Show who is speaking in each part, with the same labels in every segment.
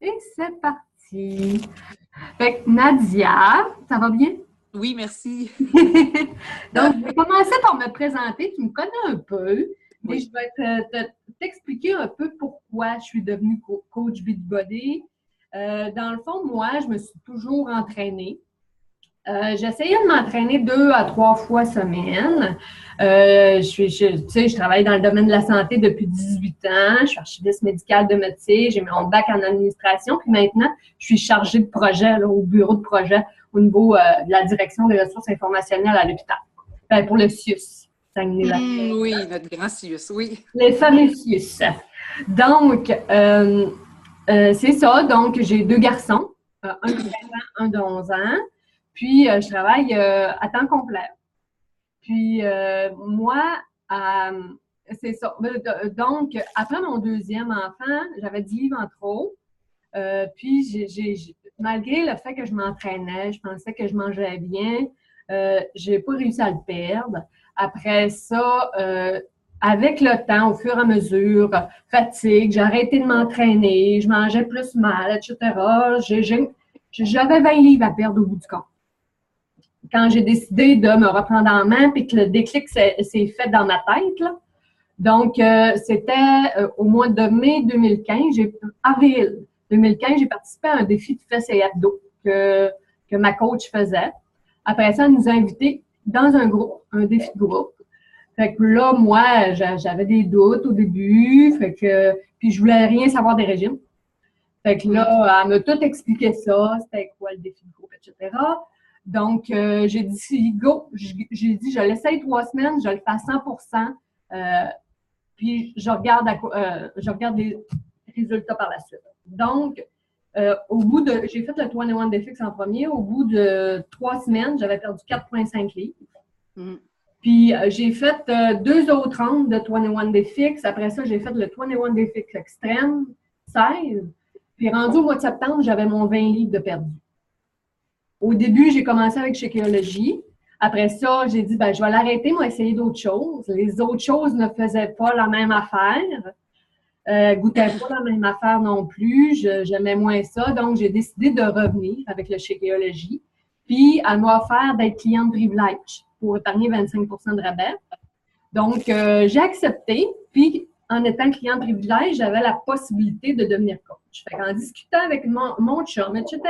Speaker 1: Et c'est parti. Fait que Nadia, ça va bien?
Speaker 2: Oui, merci.
Speaker 1: Donc, je vais commencer par me présenter. Tu me connais un peu, mais
Speaker 2: Oui.
Speaker 1: je vais t'expliquer un peu pourquoi je suis devenue coach Beachbody. Dans le fond, moi, je me suis toujours entraînée. J'essayais de m'entraîner 2 à 3 fois semaine. Tu sais, je travaille dans le domaine de la santé depuis 18 ans. Je suis archiviste médicale de métier. J'ai mon bac en administration. Puis maintenant, je suis chargée de projet là, au bureau de projet au niveau de la direction des ressources informationnelles à l'hôpital. Pour le CIUS.
Speaker 2: Oui, notre grand Sius, oui.
Speaker 1: Les fameux CIUS. Donc, c'est ça. Donc, j'ai 2 garçons, un de 15 ans, un de 11 ans. Puis, je travaille à temps complet. Puis, moi, euh, c'est ça. Donc, après mon deuxième enfant, j'avais 10 livres en trop. Puis, malgré le fait que je m'entraînais, je pensais que je mangeais bien, j'ai pas réussi à le perdre. Après ça, avec le temps, au fur et à mesure, fatigue, j'ai arrêté de m'entraîner, je mangeais plus mal, etc. J'avais 20 livres à perdre au bout du compte. Quand j'ai décidé de me reprendre en main, puis que le déclic s'est fait dans ma tête, là. Donc, c'était au mois de mai 2015, avril 2015, j'ai participé à un défi de fesses et abdos que ma coach faisait. Après ça, elle nous a invités dans un groupe, un défi de groupe. Fait que là, moi, j'avais des doutes au début, puis je voulais rien savoir des régimes. Fait que là, elle m'a tout expliqué ça, c'était quoi le défi de groupe, etc. Donc, j'ai dit, go, j'ai dit, je l'essaye 3 semaines, je le fais à 100%. Puis je regarde les résultats par la suite. Donc, j'ai fait le 21 Defix en premier. Au bout de 3 semaines, j'avais perdu 4,5 livres. Puis, j'ai fait 2 autres rounds de 21 Defix. Après ça, j'ai fait le 21 Defix extrême, 16. Puis, rendu au mois de septembre, j'avais mon 20 livres de perdu. Au début, j'ai commencé avec Shakeology. Après ça, j'ai dit, je vais l'arrêter, moi, essayer d'autres choses. Les autres choses ne faisaient pas la même affaire, goûtaient pas la même affaire non plus. J'aimais moins ça. Donc, j'ai décidé de revenir avec le Shakeology. Puis, elle m'a offert d'être cliente privilège pour épargner 25 de rabais. Donc, j'ai accepté. Puis, en étant cliente privilège, j'avais la possibilité de devenir coach. Fait qu'en discutant avec mon chum, etc.,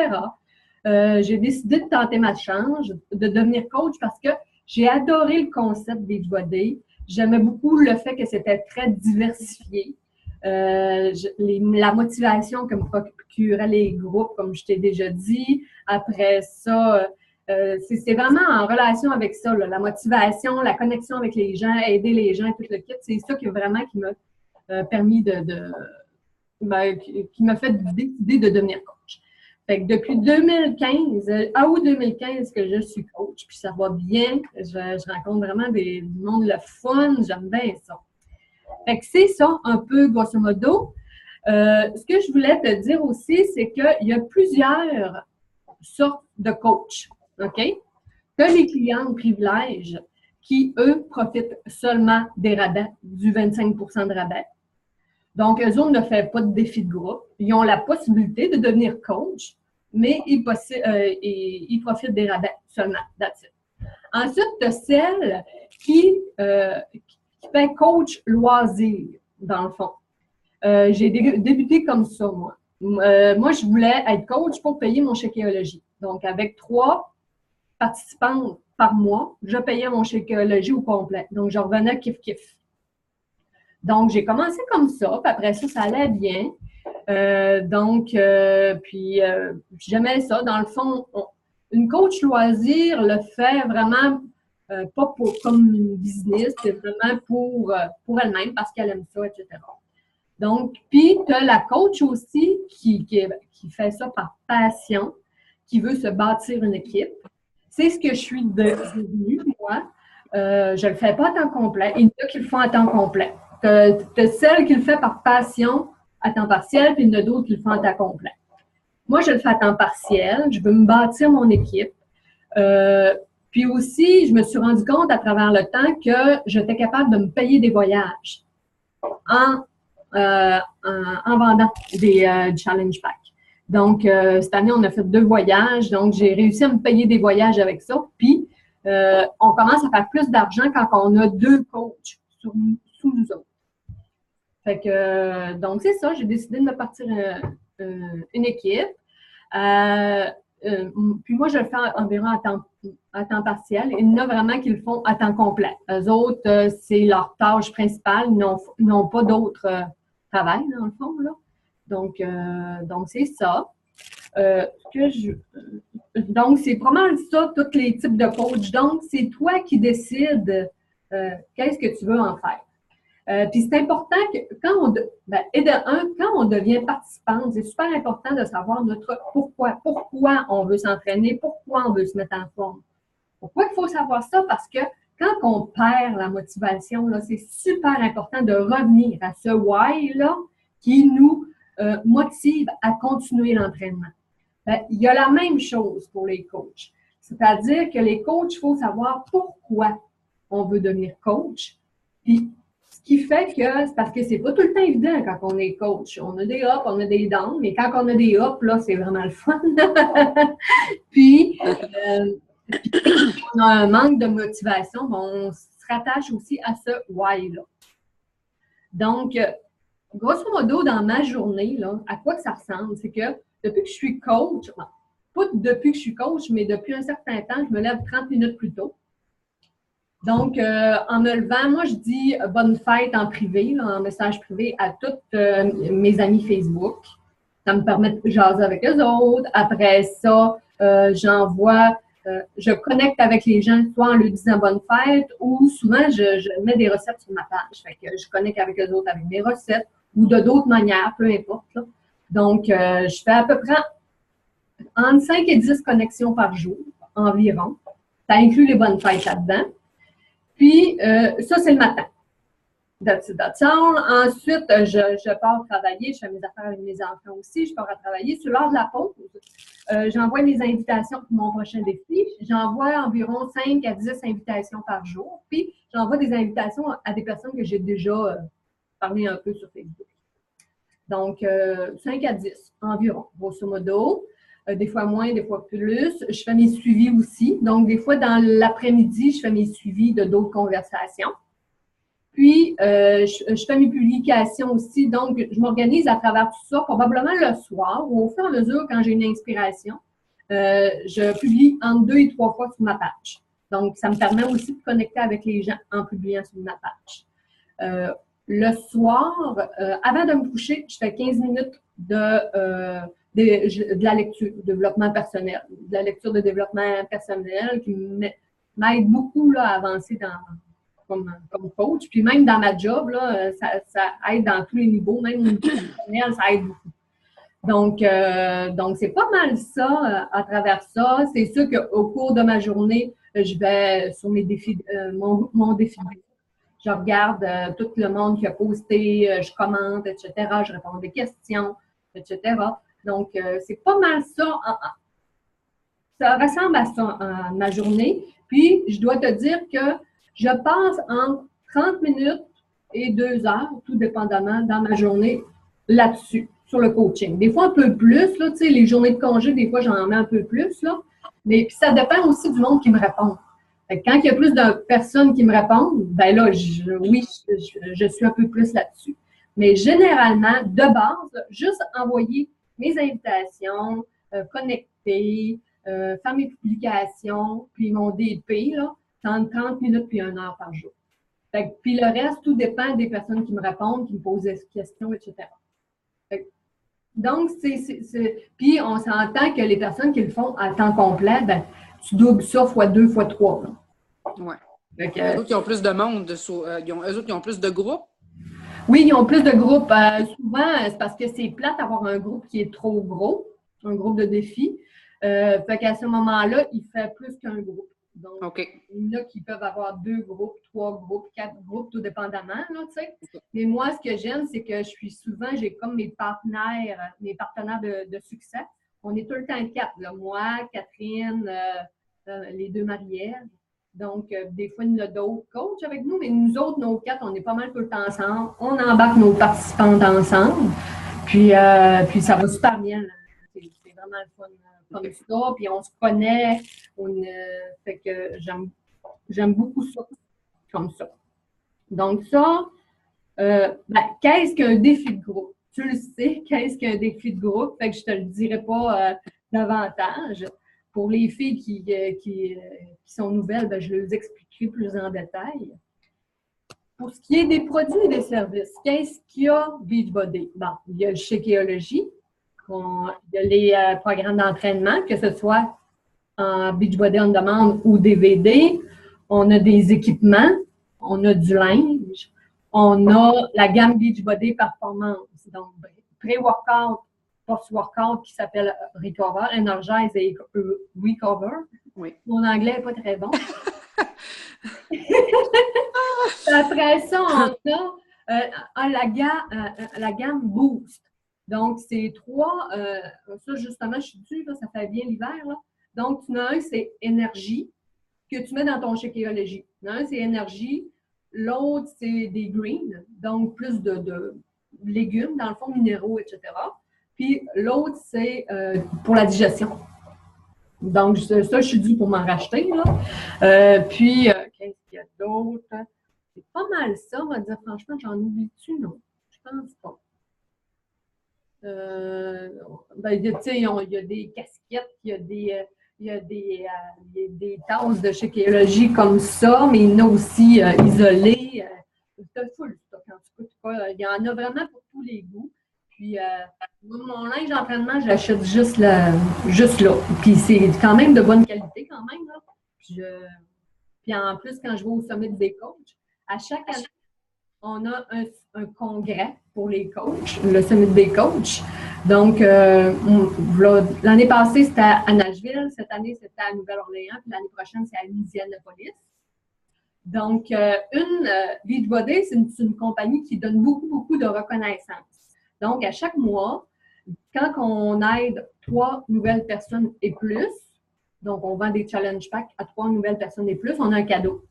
Speaker 1: j'ai décidé de tenter ma chance, de devenir coach parce que j'ai adoré le concept des Beachbody. J'aimais beaucoup le fait que c'était très diversifié. La motivation que me procuraient les groupes, comme je t'ai déjà dit. Après ça, c'est vraiment en relation avec ça, là, la motivation, la connexion avec les gens, aider les gens, tout le kit. C'est ça qui vraiment qui m'a permis qui m'a fait décider de devenir coach. Fait que depuis 2015, août 2015 que je suis coach, puis ça va bien. Je rencontre vraiment du monde le fun, j'aime bien ça. Fait que c'est ça, un peu, grosso modo. Ce que je voulais te dire aussi, c'est qu'il y a plusieurs sortes de coachs, OK? Tu as les clients de privilège qui, eux, profitent seulement des rabais, du 25 de rabais. Donc, eux autres ne font pas de défi de groupe. Ils ont la possibilité de devenir coach, mais ils profitent des rabais seulement. That's it. Ensuite, tu as celle qui fait coach loisir, dans le fond. J'ai débuté comme ça, moi. Moi, je voulais être coach pour payer mon Shakeology. Donc, avec 3 participants par mois, je payais mon Shakeology au complet. Donc, je revenais kiff-kiff. Donc, j'ai commencé comme ça, puis après ça, ça allait bien. Puis j'aimais ça. Dans le fond, une coach loisir le fait vraiment pas comme une business, c'est vraiment pour elle-même parce qu'elle aime ça, etc. Donc, puis tu as la coach aussi qui fait ça par passion, qui veut se bâtir une équipe. C'est ce que je suis devenue, moi. Je ne le fais pas à temps complet. Il y en a qui le font à temps complet. Tu as celle qui le fait par passion à temps partiel, puis il y en a d'autres qui le font à temps complet. Moi, je le fais à temps partiel. Je veux me bâtir mon équipe. Puis aussi, je me suis rendu compte à travers le temps que j'étais capable de me payer des voyages en vendant des challenge packs. Donc, cette année, on a fait 2 voyages. Donc, j'ai réussi à me payer des voyages avec ça. Puis, on commence à faire plus d'argent quand on a 2 coachs sous nous autres. Fait que, donc, c'est ça. J'ai décidé de me partir une équipe. Puis moi, je le fais environ à temps partiel. Il y en a vraiment qui le font à temps complet. Eux autres, c'est leur tâche principale. Ils n'ont pas d'autre travail, dans le fond, là. Donc c'est ça. Donc, c'est pas mal ça, tous les types de coach. Donc, c'est toi qui décides qu'est-ce que tu veux en faire. Puis c'est important que quand on devient participante, c'est super important de savoir notre pourquoi on veut s'entraîner, pourquoi on veut se mettre en forme. Pourquoi il faut savoir ça? Parce que quand on perd la motivation, là, c'est super important de revenir à ce why-là qui nous motive à continuer l'entraînement. Il y a la même chose pour les coachs. C'est-à-dire que les coachs, il faut savoir pourquoi on veut devenir coach. Puis, ce qui fait que, c'est parce que c'est pas tout le temps évident quand on est coach. On a des ups, on a des downs, mais quand on a des ups, là, c'est vraiment le fun. Puis, on a un manque de motivation, on se rattache aussi à ce why-là. Donc, grosso modo, dans ma journée, là, à quoi que ça ressemble, c'est que depuis que je suis coach, pas depuis que je suis coach, mais depuis un certain temps, je me lève 30 minutes plus tôt. Donc, en me levant, moi, je dis bonne fête en privé, là, en message privé à toutes mes amis Facebook. Ça me permet de jaser avec eux autres. Après ça, je connecte avec les gens, soit en leur disant bonne fête, ou souvent, je mets des recettes sur ma page. Fait que je connecte avec eux autres avec mes recettes, ou de d'autres manières, peu importe, là. Donc, je fais à peu près entre 5 et 10 connexions par jour, environ. Ça inclut les bonnes fêtes là-dedans. Puis, ça, c'est le matin. That's all. Ensuite, je pars travailler. Je fais mes affaires avec mes enfants aussi. Je pars à travailler. Sur l'heure de la pause, j'envoie mes invitations pour mon prochain défi. J'envoie environ 5 à 10 invitations par jour. Puis, j'envoie des invitations à des personnes que j'ai déjà parlé un peu sur Facebook. Donc, 5 à 10 environ, grosso modo. Des fois moins, des fois plus. Je fais mes suivis aussi. Donc, des fois, dans l'après-midi, je fais mes suivis de d'autres conversations. Puis, je fais mes publications aussi. Donc, je m'organise à travers tout ça, probablement le soir ou au fur et à mesure, quand j'ai une inspiration, je publie entre 2 et 3 fois sur ma page. Donc, ça me permet aussi de connecter avec les gens en publiant sur ma page. Le soir, avant de me coucher, je fais 15 minutes de la lecture, développement personnel, de la lecture de développement personnel qui m'aide beaucoup là, à avancer comme coach. Puis même dans ma job, là, ça aide dans tous les niveaux, même au niveau personnel, ça aide beaucoup. Donc c'est pas mal ça à travers ça. C'est sûr qu'au cours de ma journée, je vais sur mes défis, mon défi. Je regarde tout le monde qui a posté, je commente, etc. Je réponds à des questions, etc. Donc, c'est pas mal ça. Ça ressemble à ça, ma journée. Puis, je dois te dire que je passe entre 30 minutes et 2 heures, tout dépendamment, dans ma journée là-dessus, sur le coaching. Des fois, un peu plus, là, tu sais, les journées de congé, des fois, j'en mets un peu plus, là. Mais puis, ça dépend aussi du monde qui me répond. Quand il y a plus de personnes qui me répondent, ben là, je suis un peu plus là-dessus. Mais généralement, de base, juste envoyer mes invitations, connecter, faire mes publications, puis mon DP, là, c'est entre 30 minutes puis 1 heure par jour. Puis le reste, tout dépend des personnes qui me répondent, qui me posent des questions, etc. Donc, puis on s'entend que les personnes qui le font à temps complet, ben, tu doubles ça fois 2, fois 3.
Speaker 2: Oui. Eux autres, ils ont plus de monde. Eux autres, ils ont plus de groupes?
Speaker 1: Oui, ils ont plus de groupes. Souvent, c'est parce que c'est plate d'avoir un groupe qui est trop gros, un groupe de défis. Fait qu'à ce moment-là, il fait plus qu'un groupe. Donc, il y en a qui peuvent avoir 2 groupes, 3 groupes, 4 groupes, tout dépendamment, là, tu sais. Mais moi, ce que j'aime, c'est que j'ai comme mes partenaires de succès. On est tout le temps 4, là. Moi, Catherine, les 2 Marie-Ève. Donc, des fois, il y en a d'autres coachs avec nous, mais nous autres, nos 4, on est pas mal tout le temps ensemble. On embarque nos participantes ensemble. Puis ça va super bien. Là. vraiment le fun comme ça. Puis on se connaît. Fait que j'aime beaucoup ça, comme ça. Donc ça, qu'est-ce qu'un défi de groupe? Tu le sais, qu'est-ce qu'un défi de groupe? Fait que je te le dirai pas davantage. Pour les filles qui sont nouvelles, je les expliquerai plus en détail. Pour ce qui est des produits et des services, qu'est-ce qu'il y a Beachbody? Bon, il y a le Shakeology, il y a les programmes d'entraînement, que ce soit en Beachbody on demande ou DVD. On a des équipements, on a du linge, on a la gamme Beachbody Performance, donc pré-workout, post-workout qui s'appelle Recover, Energize et Recover. Oui. Mon anglais n'est pas très bon. Après ça, on a la gamme Boost. Donc, c'est 3, ça justement, je suis dessus, là, ça fait bien l'hiver. Là. Donc, tu en as un, c'est énergie, que tu mets dans ton Shakeology. Un, c'est énergie. L'autre, c'est des greens, donc plus de légumes, dans le fond, minéraux, etc. Puis l'autre, c'est pour la digestion. Donc, ça, je suis due pour m'en racheter. Là. Puis, qu'est-ce qu'il y a d'autre? C'est pas mal ça, on va dire. Franchement, j'en oublie-tu? Non, je pense pas. Il y a des casquettes, il y a des tasses de Shakeology comme ça, mais il y en a aussi isolées. C'est full stock, en tout cas. Il y en a vraiment pour tous les goûts. Puis, mon linge d'entraînement, je l'achète juste là. Puis, c'est quand même de bonne qualité, quand même. Là. Puis, en plus, quand je vais au sommet des coachs, à chaque année, on a un congrès pour les coachs, le sommet des coachs. Donc, l'année passée, c'était à Nashville. Cette année, c'était à Nouvelle-Orléans. Puis, l'année prochaine, c'est à Indianapolis. Donc, Beachbody, c'est une compagnie qui donne beaucoup, beaucoup de reconnaissance. Donc, à chaque mois, quand on aide 3 nouvelles personnes et plus, donc on vend des challenge packs à 3 nouvelles personnes et plus, on a un cadeau.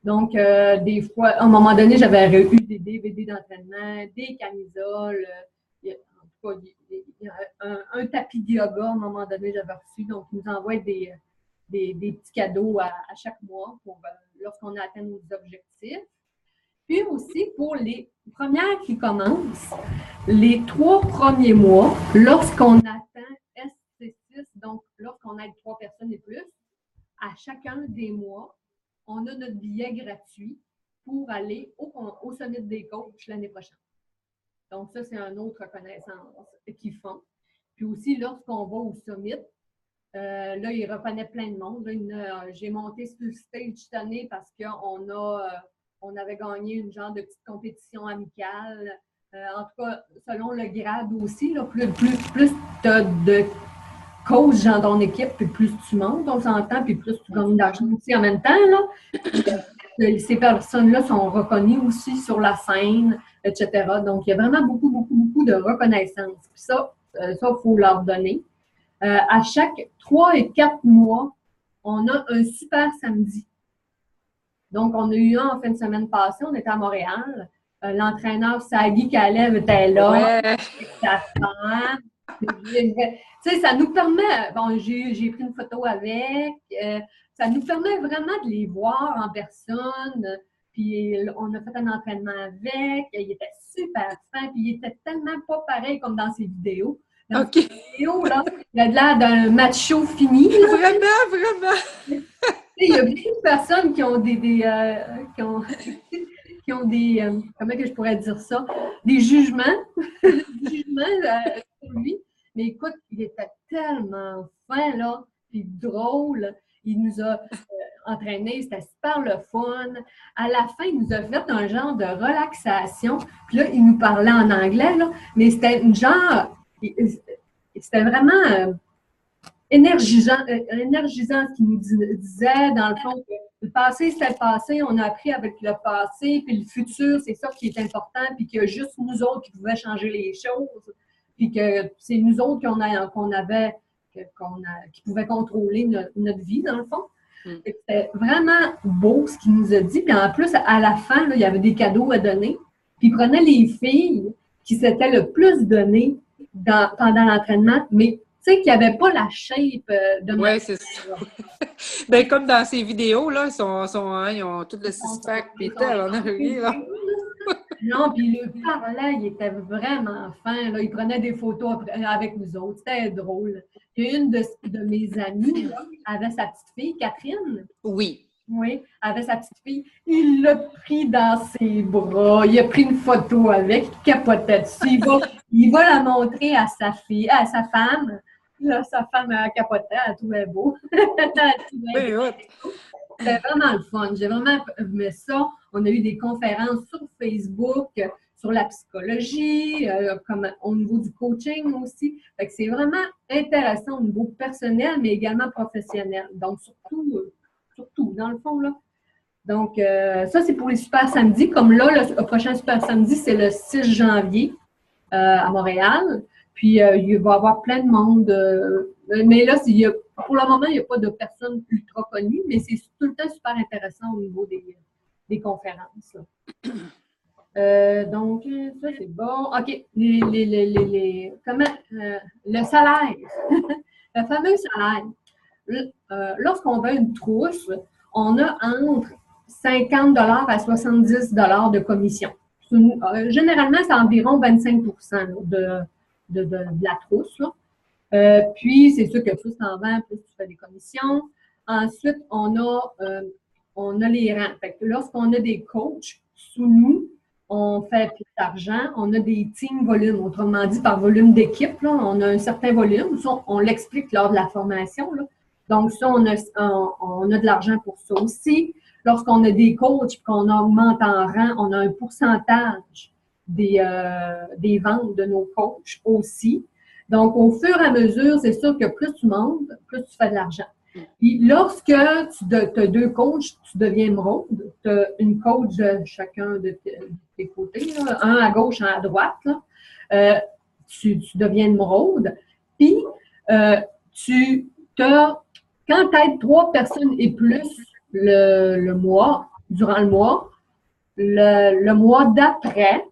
Speaker 1: Donc, des fois, à un moment donné, j'avais eu des DVD d'entraînement, des camisoles, en tout cas, un tapis de yoga, à un moment donné, j'avais reçu. Donc, ils nous envoient des petits cadeaux à chaque mois pour lorsqu'on atteint nos objectifs. Puis aussi, pour les premières qui commencent, les 3 premiers mois, lorsqu'on atteint SC6, donc lorsqu'on aide 3 personnes et plus, à chacun des mois, on a notre billet gratuit pour aller au sommet des coachs l'année prochaine. Donc, ça, c'est une autre reconnaissance qu'ils font. Puis aussi, lorsqu'on va au summit, là, ils reconnaissent plein de monde. J'ai monté sur le stage cette année parce qu'on avait gagné une genre de petite compétition amicale. En tout cas, selon le grade aussi, là, plus tu as de coach dans ton équipe, puis plus tu montes, on s'entend, puis plus tu gagnes d'argent aussi en même temps. Là. Ces personnes-là sont reconnues aussi sur la scène, etc. Donc, il y a vraiment beaucoup, beaucoup, beaucoup de reconnaissance. Puis ça, il faut leur donner. À chaque 3 et 4 mois, on a un super samedi. Donc, on a eu un en fin de semaine passée, on était à Montréal. L'entraîneur Sagui Kalev était là, avec sa femme. Tu sais, ça nous permet, bon, j'ai pris une photo avec, ça nous permet vraiment de les voir en personne. Puis, on a fait un entraînement avec, il était super fin, puis il était tellement pas pareil comme dans ses vidéos. Dans ses vidéos, là, il a l'air d'un macho fini. Là.
Speaker 2: Vraiment.
Speaker 1: Il y a beaucoup de personnes qui ont comment que je pourrais dire ça, des jugements, sur lui. Mais écoute, il était tellement fin, là, puis drôle. Il nous a entraînés, c'était super le fun. À la fin, il nous a fait un genre de relaxation. Puis là, il nous parlait en anglais, là, mais c'était c'était vraiment énergisant ce qu'il nous disait. Dans le fond, le passé, c'était le passé. On a appris avec le passé. Puis le futur, c'est ça qui est important. Puis qu'il y a juste nous autres qui pouvaient changer les choses. Puis que c'est nous autres qui pouvaient contrôler notre vie, dans le fond. C'était vraiment beau ce qu'il nous a dit. Puis en plus, à la fin, là, il y avait des cadeaux à donner. Puis il prenait les filles qui s'étaient le plus données pendant l'entraînement, mais sais, qui n'avaient pas la shape de ma...
Speaker 2: Oui, c'est ça. Ben, comme dans ces vidéos, là, ils ont tout le six-pack, puis tel, on a rien, là.
Speaker 1: Non, puis il parlait, il était vraiment fin. Là. Il prenait des photos avec nous autres. C'était drôle. Il y a une de mes amies, là, avait sa petite fille, Catherine.
Speaker 2: Oui.
Speaker 1: Oui, avait sa petite fille. Il l'a pris dans ses bras. Il a pris une photo avec. Il capotait dessus. Il va la montrer à sa fille, à sa femme. Là, sa femme a capoté, elle trouvait beau. C'était vraiment le fun. J'ai vraiment aimé ça. On a eu des conférences sur Facebook, sur la psychologie, comme au niveau du coaching aussi. Fait que c'est vraiment intéressant au niveau personnel, mais également professionnel. Donc, surtout, dans le fond, là. Donc, ça, c'est pour les super samedis. Comme là, le prochain super samedi, c'est le 6 janvier à Montréal. Puis, il va y avoir plein de monde. Mais là, pour le moment, il n'y a pas de personnes ultra connues, mais c'est tout le temps super intéressant au niveau des conférences. Donc, ça, c'est bon. OK. Le salaire. Le fameux salaire. Lorsqu'on veut une trousse, on a entre 50 $ à 70 $ de commission. Généralement, c'est environ 25 % de la trousse. Là. Puis, c'est sûr que plus tu en vends, plus tu fais des commissions. Ensuite, on a les rangs. Fait que lorsqu'on a des coachs sous nous, on fait plus d'argent. On a des team volumes, autrement dit par volume d'équipe. On a un certain volume. Ça, on l'explique lors de la formation. Là. Donc, ça, on a de l'argent pour ça aussi. Lorsqu'on a des coachs et qu'on augmente en rang, on a un pourcentage des ventes de nos coachs aussi. Donc, au fur et à mesure, c'est sûr que plus tu montes, plus tu fais de l'argent. Puis, lorsque tu as 2 coachs, tu deviens émeraude. Tu as une coach de chacun de tes côtés, là, un à gauche, un à droite. Là. Tu deviens émeraude. Puis, quand tu aides 3 personnes et plus le mois, durant le mois, le mois d'après,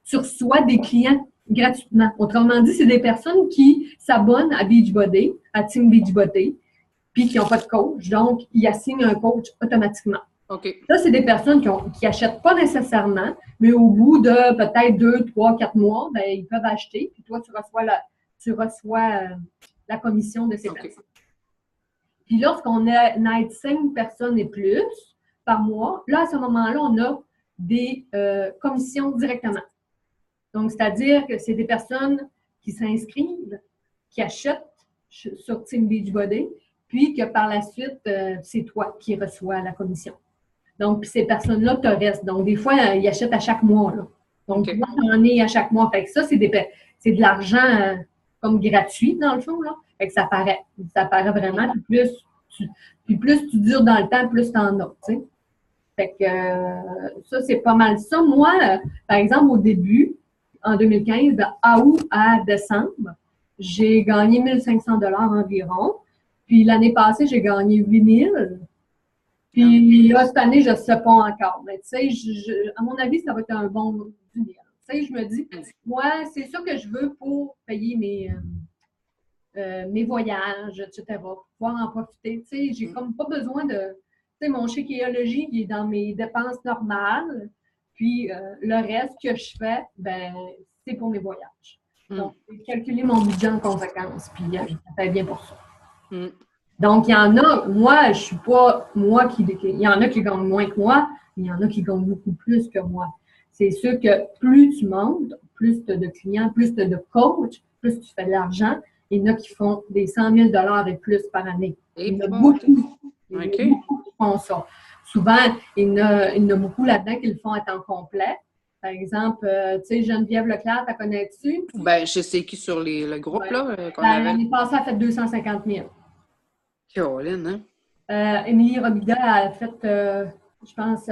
Speaker 1: tu reçois des clients gratuitement. Autrement dit, c'est des personnes qui s'abonnent à Beachbody, à Team Beachbody, puis qui n'ont pas de coach. Donc, ils assignent un coach automatiquement.
Speaker 2: OK.
Speaker 1: Ça, c'est des personnes qui n'achètent pas nécessairement, mais au bout de peut-être 2, 3, 4 mois, ben, ils peuvent acheter, puis toi, tu reçois la commission de ces personnes. Puis lorsqu'on aide 5 personnes et plus par mois, là, à ce moment-là, on a des commissions directement. Donc, c'est-à-dire que c'est des personnes qui s'inscrivent, qui achètent sur Team Beachbody, puis que par la suite, c'est toi qui reçois la commission. Donc, ces personnes-là te restent. Donc, des fois, ils achètent à chaque mois. Là. Donc, moi, j'en ai à chaque mois. Fait que ça, c'est de l'argent comme gratuit, dans le fond. Là. Fait que ça paraît. Ça paraît vraiment. Puis plus tu dures dans le temps, plus tu en as. Tu sais. Fait que ça, c'est pas mal ça. Moi, par exemple, au début, en 2015, de août à décembre, j'ai gagné 1 500 $ environ. Puis l'année passée, j'ai gagné 8 000. Puis là, cette année, je ne sais pas encore. Mais tu sais, à mon avis, ça va être un bon 10 000. Tu sais, je me dis, moi, c'est sûr que je veux pour payer mes voyages, etc. Pour pouvoir en profiter. Tu sais, j'ai comme pas besoin de... Tu sais, mon chéquiologie, il est dans mes dépenses normales. Puis le reste que je fais, ben c'est pour mes voyages. Donc, j'ai calculé mon budget en conséquence. Puis ça fait bien pour ça. Donc, il y en a, moi, je suis pas moi il y en a qui gagnent moins que moi, mais il y en a qui gagnent beaucoup plus que moi. C'est sûr que plus tu montes, plus tu as de clients, plus tu as de coachs, plus tu fais de l'argent. Il y en a qui font des 100 000 $ et plus par année. Il y en a beaucoup. Beaucoup qui font ça. Souvent, il y en a beaucoup là-dedans qui le font à temps complet. Par exemple, tu sais, Geneviève Leclerc, tu la connais-tu?
Speaker 2: Ben, je sais qui sur le groupe, là, qu'on avait.
Speaker 1: L'année passée, elle a fait 250 000.
Speaker 2: Caroline, hein?
Speaker 1: Émilie Robida a fait, je pense,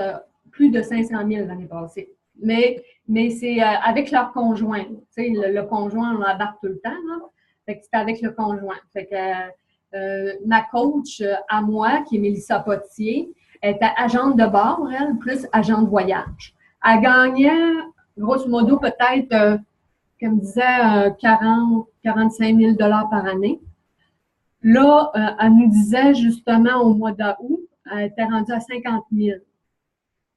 Speaker 1: plus de 500 000 l'année passée. Mais c'est avec leur conjoint. Tu sais, le conjoint, on l'embarque tout le temps, là. Fait que c'est avec le conjoint. Fait que ma coach à moi, qui est Mélissa Potier, elle était agente de bord, elle, plus agent de voyage. Elle gagnait, grosso modo, peut-être qu'elle me disait 45 000 par année. Là, elle nous disait justement au mois d'août, elle était rendue à 50 000.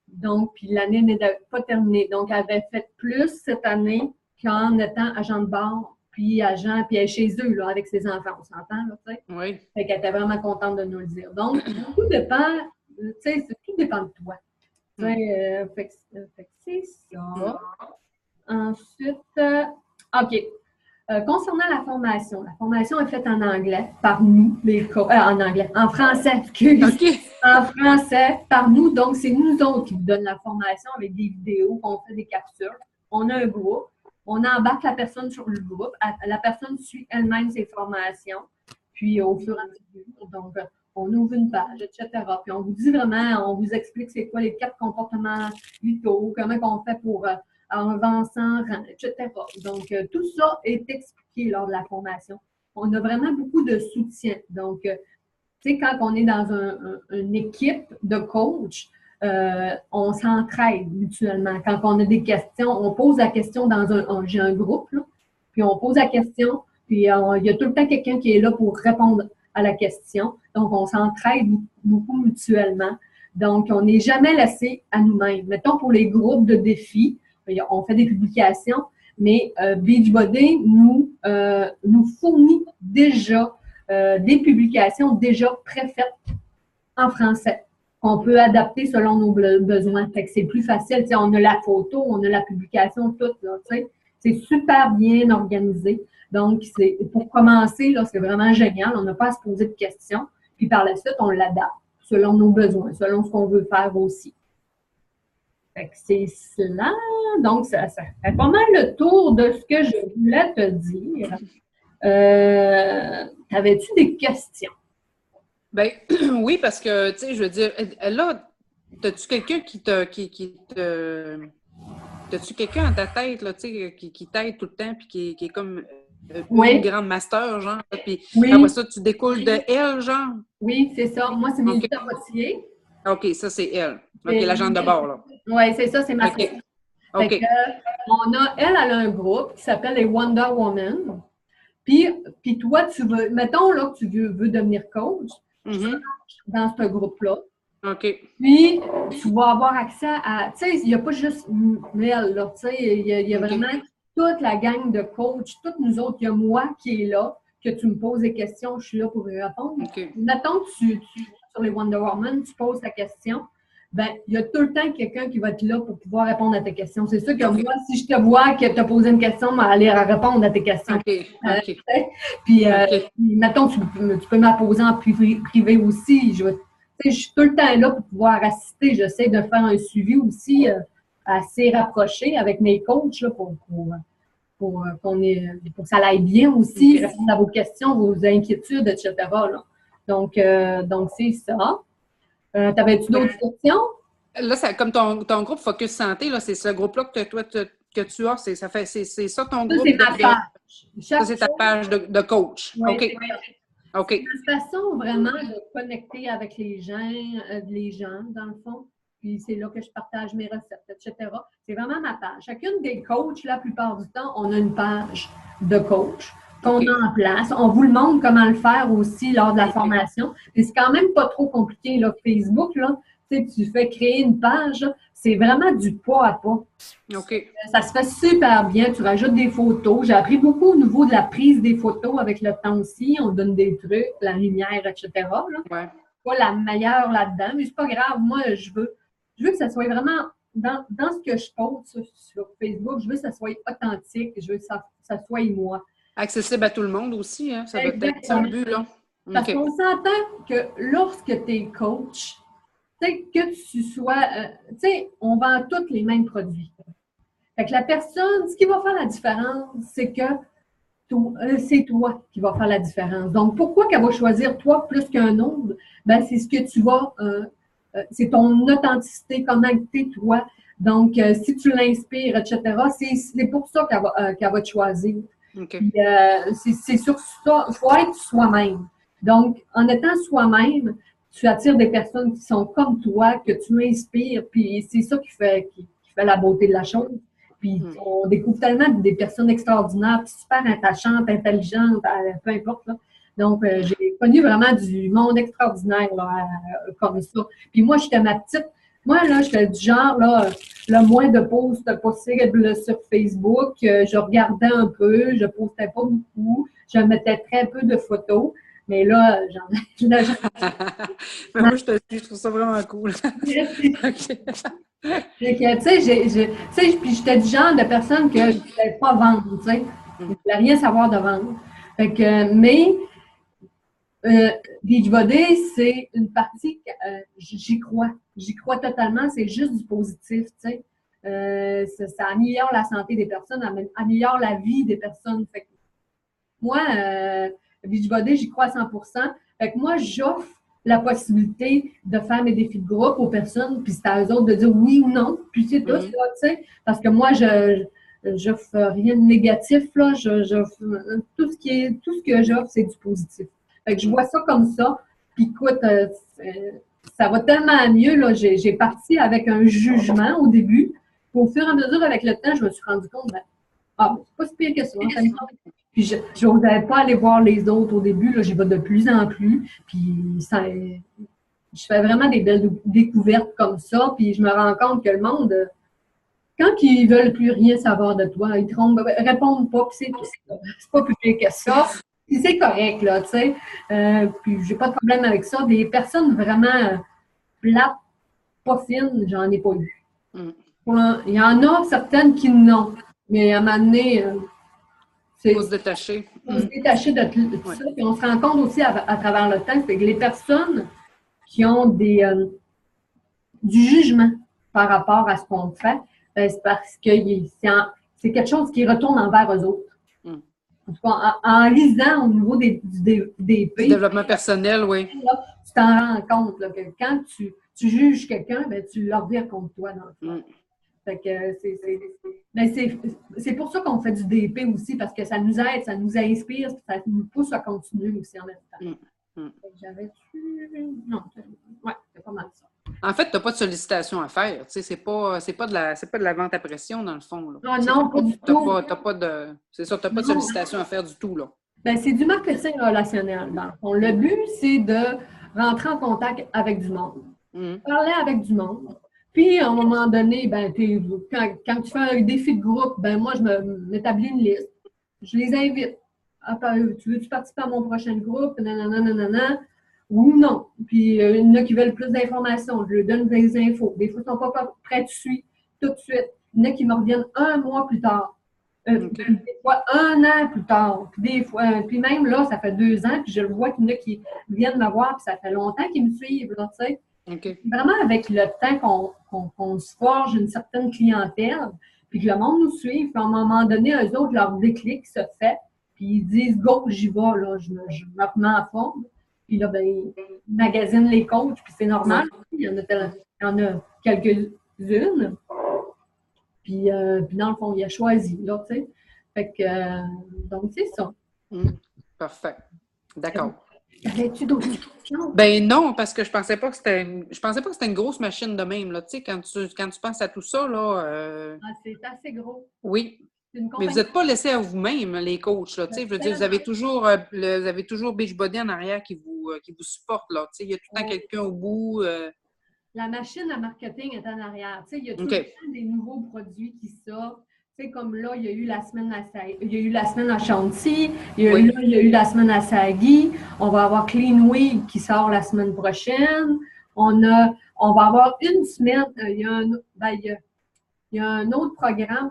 Speaker 1: Donc, puis l'année n'est pas terminée. Donc, elle avait fait plus cette année qu'en étant agent de bord, puis elle est chez eux, là, avec ses enfants, on s'entend, là, tu sais?
Speaker 2: Oui.
Speaker 1: Fait qu'elle était vraiment contente de nous le dire. Donc, tout dépend, tu sais, tout dépend de toi. Fait que c'est ça. Ensuite, OK. Concernant la formation est faite en anglais par nous, en français, excuse.
Speaker 2: OK.
Speaker 1: En français, par nous. Donc, c'est nous autres qui vous donnent la formation avec des vidéos, on fait des captures. On a un groupe, on embarque la personne sur le groupe. La personne suit elle-même ses formations, puis au fur et à mesure. Donc, on ouvre une page, etc. Puis on vous dit vraiment, on vous explique c'est quoi les 4 comportements vitaux, comment on fait pour avançant, etc. Donc, tout ça est expliqué lors de la formation. On a vraiment beaucoup de soutien. Donc, tu sais, quand on est dans une équipe de coach, on s'entraide mutuellement. Quand on a des questions, on pose la question j'ai un groupe, là, puis on pose la question, puis il y a tout le temps quelqu'un qui est là pour répondre à la question. Donc, on s'entraide beaucoup mutuellement. Donc, on n'est jamais laissé à nous-mêmes. Mettons, pour les groupes de défis, on fait des publications, mais Beachbody nous fournit déjà des publications déjà préfaites en français qu'on peut adapter selon nos besoins. Fait que c'est plus facile. T'sais, on a la photo, on a la publication, tout. C'est super bien organisé. Donc, pour commencer, là, c'est vraiment génial. On n'a pas à se poser de questions. Puis par la suite, on l'adapte selon nos besoins, selon ce qu'on veut faire aussi. Fait que c'est cela. Donc, ça fait pas mal le tour de ce que je voulais te dire. T'avais-tu des questions?
Speaker 2: Ben oui, parce que, tu sais, je veux dire, là, as-tu quelqu'un T'as-tu quelqu'un en ta tête, là, tu sais, qui t'aide tout le temps, puis qui est comme une grande master, genre, puis après ça, tu découles de elle, genre?
Speaker 1: Oui, c'est ça. Moi, c'est Mélissa Potier.
Speaker 2: OK, ça, c'est elle. OK, l'agente de bord, là.
Speaker 1: Oui, c'est ça, c'est ma fille.
Speaker 2: OK.
Speaker 1: Elle a un groupe qui s'appelle les Wonder Woman. Puis toi, mettons là que tu veux devenir coach, dans ce groupe-là.
Speaker 2: OK.
Speaker 1: Puis, tu vas avoir accès à, tu sais, il n'y a pas juste elle, là, tu sais, il y a vraiment toute la gang de coachs, toutes nous autres, il y a moi qui est là, que tu me poses des questions, je suis là pour y répondre.
Speaker 2: Okay.
Speaker 1: Mettons que sur les Wonder Woman, tu poses ta question, ben il y a tout le temps quelqu'un qui va être là pour pouvoir répondre à tes questions. C'est sûr que moi, si je te vois que tu as posé une question, je vais aller répondre à tes questions.
Speaker 2: OK.
Speaker 1: Puis, mettons, tu peux me la poser en privé aussi. Je suis tout le temps là pour pouvoir assister. J'essaie de faire un suivi aussi assez rapproché avec mes coachs là, pour que ça aille bien aussi, répondre à vos questions, vos inquiétudes, etc. Là. Donc c'est ça. T'avais-tu d'autres questions?
Speaker 2: Là, comme ton groupe Focus Santé, là, c'est ce groupe-là que tu as, c'est ça ton groupe?
Speaker 1: Ça, c'est ma page.
Speaker 2: Ça, c'est ta page de coach.
Speaker 1: Oui,
Speaker 2: OK.
Speaker 1: Oui.
Speaker 2: OK.
Speaker 1: C'est une façon vraiment de connecter avec les gens, dans le fond. Puis c'est là que je partage mes recettes, etc. C'est vraiment ma page. Chacune des coachs, la plupart du temps, on a une page de coach qu'on a en place. On vous le montre comment le faire aussi lors de la formation. Et c'est quand même pas trop compliqué. Là. Facebook, là, tu fais créer une page, c'est vraiment du pas à pas.
Speaker 2: OK.
Speaker 1: Ça se fait super bien. Tu rajoutes des photos. J'ai appris beaucoup au niveau de la prise des photos avec le temps aussi. On donne des trucs, la lumière, etc. Là.
Speaker 2: Ouais.
Speaker 1: Pas la meilleure là-dedans, mais c'est pas grave. Moi, je veux que ça soit vraiment dans ce que je poste sur Facebook. Je veux que ça soit authentique. Je veux que ça soit moi.
Speaker 2: Accessible à tout le monde aussi, hein? Ça doit être ça le but, là.
Speaker 1: Parce qu'on s'entend que lorsque tu es coach, que tu sois, tu sais, on vend tous les mêmes produits. Fait que la personne, ce qui va faire la différence, c'est que c'est toi qui va faire la différence. Donc, pourquoi qu'elle va choisir toi plus qu'un autre? Ben, c'est ce que tu vas, c'est ton authenticité, comment tu es toi. Donc, si tu l'inspires, etc., c'est pour ça qu'elle va te choisir.
Speaker 2: Okay.
Speaker 1: C'est sur ça, il faut être soi-même. Donc, en étant soi-même, tu attires des personnes qui sont comme toi, que tu inspires, puis c'est ça qui fait la beauté de la chose. Puis on découvre tellement des personnes extraordinaires, super attachantes, intelligentes, peu importe, là. Donc, j'ai connu vraiment du monde extraordinaire, là, comme ça. Puis moi, j'étais ma petite. Moi, là, j'étais du genre, là, le moins de posts possible sur Facebook. Je regardais un peu, je postais pas beaucoup. Je mettais très peu de photos. Mais là,
Speaker 2: Mais moi, je trouve ça vraiment cool.
Speaker 1: Okay. Tu sais, puis j'étais du genre de personne que je ne voulais pas vendre, tu sais. Je ne voulais rien savoir de vendre. Fait que, mais Beachbody, c'est une partie que j'y crois. J'y crois totalement. C'est juste du positif, tu sais. Ça améliore la santé des personnes, améliore la vie des personnes. Fait que moi, Beachbody, j'y crois à 100%. Fait que moi, j'offre la possibilité de faire mes défis de groupe aux personnes, puis c'est à eux autres de dire oui ou non. Puis c'est tout ça, tu sais. Parce que moi, je fais rien de négatif, là. Tout ce que j'offre, c'est du positif. Fait que je vois ça comme ça. Puis écoute, ça va tellement mieux, là. J'ai parti avec un jugement au début. Puis au fur et à mesure, avec le temps, je me suis rendu compte, c'est pas si pire que ça. Puis je n'osais pas aller voir les autres au début. Là, j'y vais de plus en plus. Puis je fais vraiment des belles découvertes comme ça. Puis je me rends compte que le monde, quand ils ne veulent plus rien savoir de toi, ils ne répondent pas. Puis c'est pas plus pire que ça. Puis c'est correct, là, tu sais. Puis j'ai pas de problème avec ça. Des personnes vraiment plates, pas fines, j'en ai pas eu. Il y en a certaines qui n'ont. Mais à un moment donné,
Speaker 2: il faut se détacher.
Speaker 1: Il faut se détacher de tout ça. Puis on se rend compte aussi à travers le temps que les personnes qui ont du jugement par rapport à ce qu'on fait, c'est parce que c'est quelque chose qui retourne envers eux autres. En tout cas, en lisant au niveau des
Speaker 2: du développement personnel, oui.
Speaker 1: Là, tu t'en rends compte là, que quand tu juges quelqu'un, ben, tu le revires contre toi dans le fond. Fait que c'est pour ça qu'on fait du DP aussi, parce que ça nous aide, ça nous inspire, ça nous pousse à continuer aussi en même temps. Non, c'est pas mal ça.
Speaker 2: En fait, tu n'as pas de sollicitation à faire. Tu sais, c'est pas de la vente à pression, dans le fond. Là.
Speaker 1: Non, pas du tout.
Speaker 2: C'est ça, tu n'as pas de sollicitation à faire du tout, là.
Speaker 1: Ben, c'est du marketing relationnel, dans le fond. Le but, c'est de rentrer en contact avec du monde. Parler avec du monde. Puis, à un moment donné, ben, quand tu fais un défi de groupe, ben moi, je m'établis une liste. Je les invite. Tu veux-tu participer à mon prochain groupe? Nanana. Ou non. Puis, il y en a qui veulent plus d'informations. Je leur donne des infos. Des fois, ils ne sont pas prêts de suite. Il y en a qui me reviennent un mois plus tard. Des fois, 1 an plus tard. Puis même là, ça fait 2 ans, puis je le vois qu'il y en a qui viennent me voir, puis ça fait longtemps qu'ils me suivent, là, tu sais. Vraiment, avec le temps qu'on se forge une certaine clientèle, puis que le monde nous suit, puis à un moment donné, eux autres, leur déclic se fait, puis ils disent « Go, j'y vais, là, je me remets en forme. » Puis là, ben, ils magasinent les coachs, puis c'est normal. Il y en a quelques-unes. Puis dans le fond, il a choisi, là, tu sais. Fait que, donc, c'est ça.
Speaker 2: Parfait. D'accord.
Speaker 1: Avais-tu d'autres questions?
Speaker 2: Ben non, parce que je pensais pas que c'était une grosse machine de même, là. Tu sais, quand tu penses à tout ça, là...
Speaker 1: c'est assez gros.
Speaker 2: Oui. Mais vous n'êtes pas laissé à vous-même, les coachs, là. Tu sais, je veux dire, vous avez toujours Beachbody en arrière qui vous supporte, là. Tu sais, il y a tout le temps quelqu'un au bout.
Speaker 1: La machine à marketing est en arrière. Tu sais, il y a tout le temps des nouveaux produits qui sortent. Tu sais, comme là, il y a eu la semaine à Chantilly, il y a eu la semaine à Sagui. On va avoir Clean Week qui sort la semaine prochaine. On va avoir une semaine, il y a un autre programme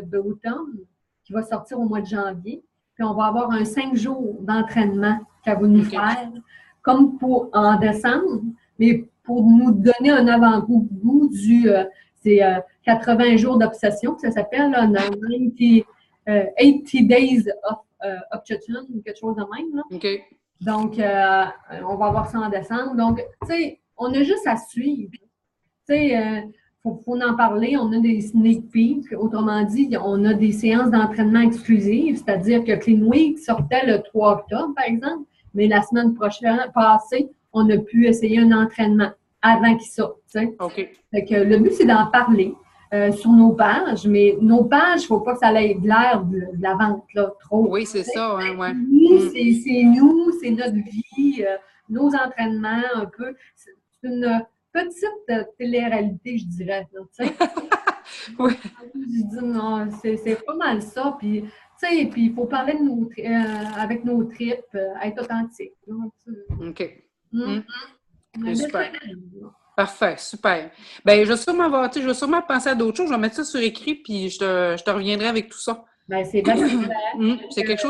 Speaker 1: d'automne qui va sortir au mois de janvier. Puis on va avoir un 5 jours d'entraînement qu'elle va nous faire, comme en décembre, mais pour nous donner un avant-goût c'est 80 jours d'obsession, ça s'appelle, 80 Days of Obsession, quelque chose de même. Là. Donc, on va avoir ça en décembre. Donc, tu sais, on a juste à suivre. Tu sais, faut en parler. On a des sneak peeks. Autrement dit, on a des séances d'entraînement exclusives, c'est-à-dire que Clean Week sortait le 3 octobre, par exemple, mais la semaine passée, on a pu essayer un entraînement avant qu'il sorte. Fait que le but, c'est d'en parler. sur nos pages, mais nos pages, il ne faut pas que ça ait de l'air de la vente, là, trop.
Speaker 2: Oui, c'est ça, hein, ouais.
Speaker 1: C'est nous, c'est notre vie, nos entraînements, un peu. C'est une petite télé-réalité, je dirais, tu sais.
Speaker 2: Oui.
Speaker 1: Je dis non, c'est pas mal ça. Puis, tu sais, puis il faut parler de avec nos tripes, être authentique.
Speaker 2: OK.
Speaker 1: C'est
Speaker 2: super. Parfait, super. Bien, je vais sûrement penser à d'autres choses. Je vais mettre ça sur écrit, puis je te reviendrai avec tout ça.
Speaker 1: Ben, c'est bien.
Speaker 2: C'est quelque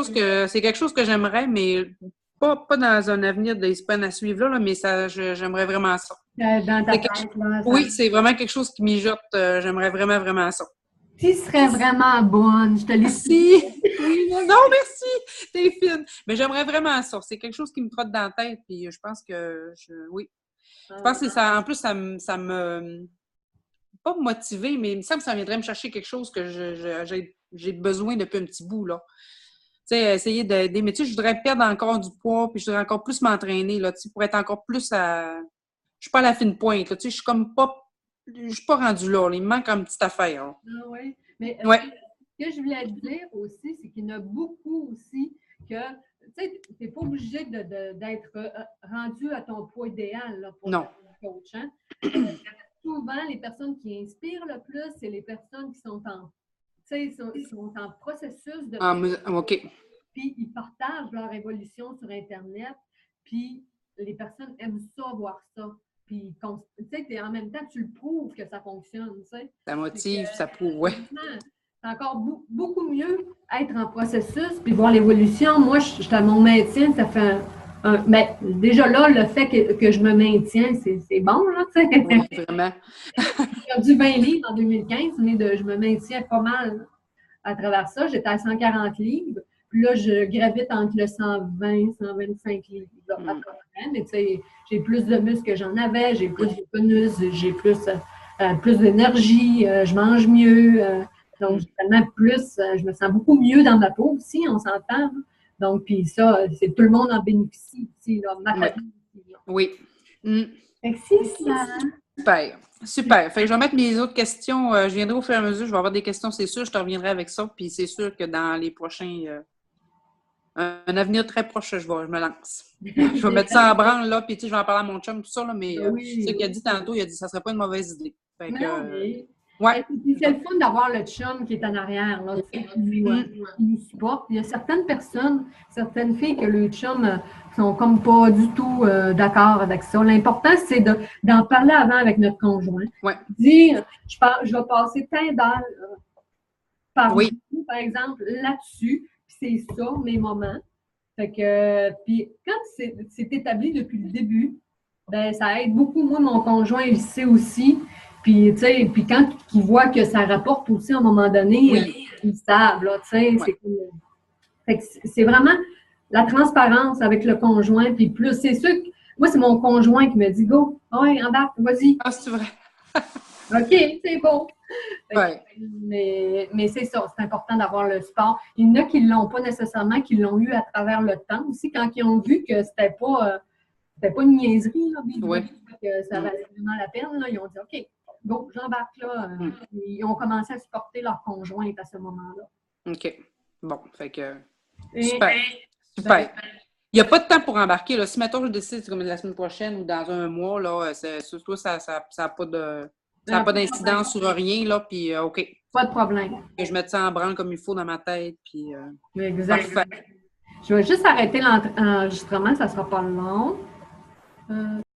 Speaker 2: chose que j'aimerais, mais pas dans un avenir de semaines à suivre, là, mais j'aimerais vraiment ça.
Speaker 1: Dans ta tête, là,
Speaker 2: oui, c'est vraiment quelque chose qui mijote. J'aimerais vraiment, vraiment ça.
Speaker 1: Tu serais vraiment bonne, je te l'ai
Speaker 2: dit. Oui, non, merci, t'es fine. Mais j'aimerais vraiment ça. C'est quelque chose qui me trotte dans la tête, puis je pense que oui. Je pense que ça, en plus, ça me pas me motiver, mais il me semble que ça viendrait me chercher quelque chose que j'ai besoin depuis un petit bout, là. Tu sais, essayer d'aider. Mais tu sais, je voudrais perdre encore du poids, puis je voudrais encore plus m'entraîner, là, tu sais, pour être encore plus à... Je suis pas à la fine pointe, là, tu sais, je suis comme pas... Je suis pas rendue là, il me manque une petite affaire. Là.
Speaker 1: Ah oui, mais
Speaker 2: ouais.
Speaker 1: ce que je voulais dire aussi, c'est qu'il y en a beaucoup aussi que, tu sais, tu n'es pas obligé d'être rendu à ton poids idéal là, pour
Speaker 2: non.
Speaker 1: le coach. Hein? Souvent, les personnes qui inspirent le plus, c'est les personnes qui sont sont en processus de...
Speaker 2: OK.
Speaker 1: Puis, ils partagent leur évolution sur Internet, puis les personnes aiment ça, voir ça. Puis, tu sais, en même temps, tu le prouves que ça fonctionne, tu sais.
Speaker 2: Ça motive, ça prouve, ouais.
Speaker 1: C'est encore beaucoup mieux être en processus puis voir l'évolution. Moi, je suis à mon maintien, ça fait mais déjà là, le fait que je me maintiens, c'est bon, là, tu sais.
Speaker 2: Oui, vraiment.
Speaker 1: J'ai perdu 20 livres en 2015, mais je me maintiens pas mal à travers ça. J'étais à 140 livres. Puis là, je gravite entre le 120, 125 livres. Là, mais tu sais, j'ai plus de muscles que j'en avais, j'ai plus de tonus, j'ai plus d'énergie, je mange mieux. Donc, j'ai tellement plus, je me sens beaucoup mieux dans ma peau aussi, on s'entend. Donc, puis ça, c'est tout le monde en bénéficie aussi, là, ma famille aussi.
Speaker 2: Oui.
Speaker 1: Fait que c'est ça.
Speaker 2: Super. Super. Fait que je vais mettre mes autres questions. Je viendrai au fur et à mesure. Je vais avoir des questions, c'est sûr. Je te reviendrai avec ça. Puis c'est sûr que dans les prochains... un avenir très proche, je me lance. Je vais mettre ça en branle, là. Puis tu sais, je vais en parler à mon chum, tout ça, là. Mais ce qu'il a dit tantôt, il a dit que ça ne serait pas une mauvaise idée. Fait que...
Speaker 1: Ouais. C'est le fun d'avoir le chum qui est en arrière, là, qui nous supporte. Il y a certaines personnes, certaines filles que le chum sont comme pas du tout d'accord avec ça. L'important, c'est d'en parler avant avec notre conjoint.
Speaker 2: Ouais.
Speaker 1: Dire, je vais passer tant d'heures par jour, par exemple, là-dessus, puis c'est ça, mes moments. Fait que, puis quand c'est établi depuis le début, ben ça aide beaucoup. Moi, mon conjoint, il sait aussi. Puis, tu sais, puis quand ils voient que ça rapporte aussi à un moment donné, ils savent, là, tu sais. C'est vraiment la transparence avec le conjoint. Puis plus, c'est sûr que moi, c'est mon conjoint qui me dit, go, ouais, embarque, vas-y.
Speaker 2: Ah, c'est vrai.
Speaker 1: OK, c'est bon.
Speaker 2: Ouais.
Speaker 1: Mais c'est ça, c'est important d'avoir le sport. Il y en a qui ne l'ont pas nécessairement, qui l'ont eu à travers le temps aussi, quand ils ont vu que c'était pas une niaiserie, là, que ça valait vraiment la peine, là, ils ont dit, OK, bon, j'embarque là. Ils ont commencé à supporter leur conjointe à ce moment-là.
Speaker 2: OK. Bon, fait que... Super. Super. Il n'y a pas de temps pour embarquer. Là. Si, mettons, je décide comme la semaine prochaine ou dans un mois, là, surtout, ça n'a pas d'incidence sur rien, là, puis OK.
Speaker 1: Pas de problème.
Speaker 2: Et je mets ça en branle comme il faut dans ma tête, puis...
Speaker 1: Exact. Parfait. Je vais juste arrêter l'enregistrement, ça ne sera pas long.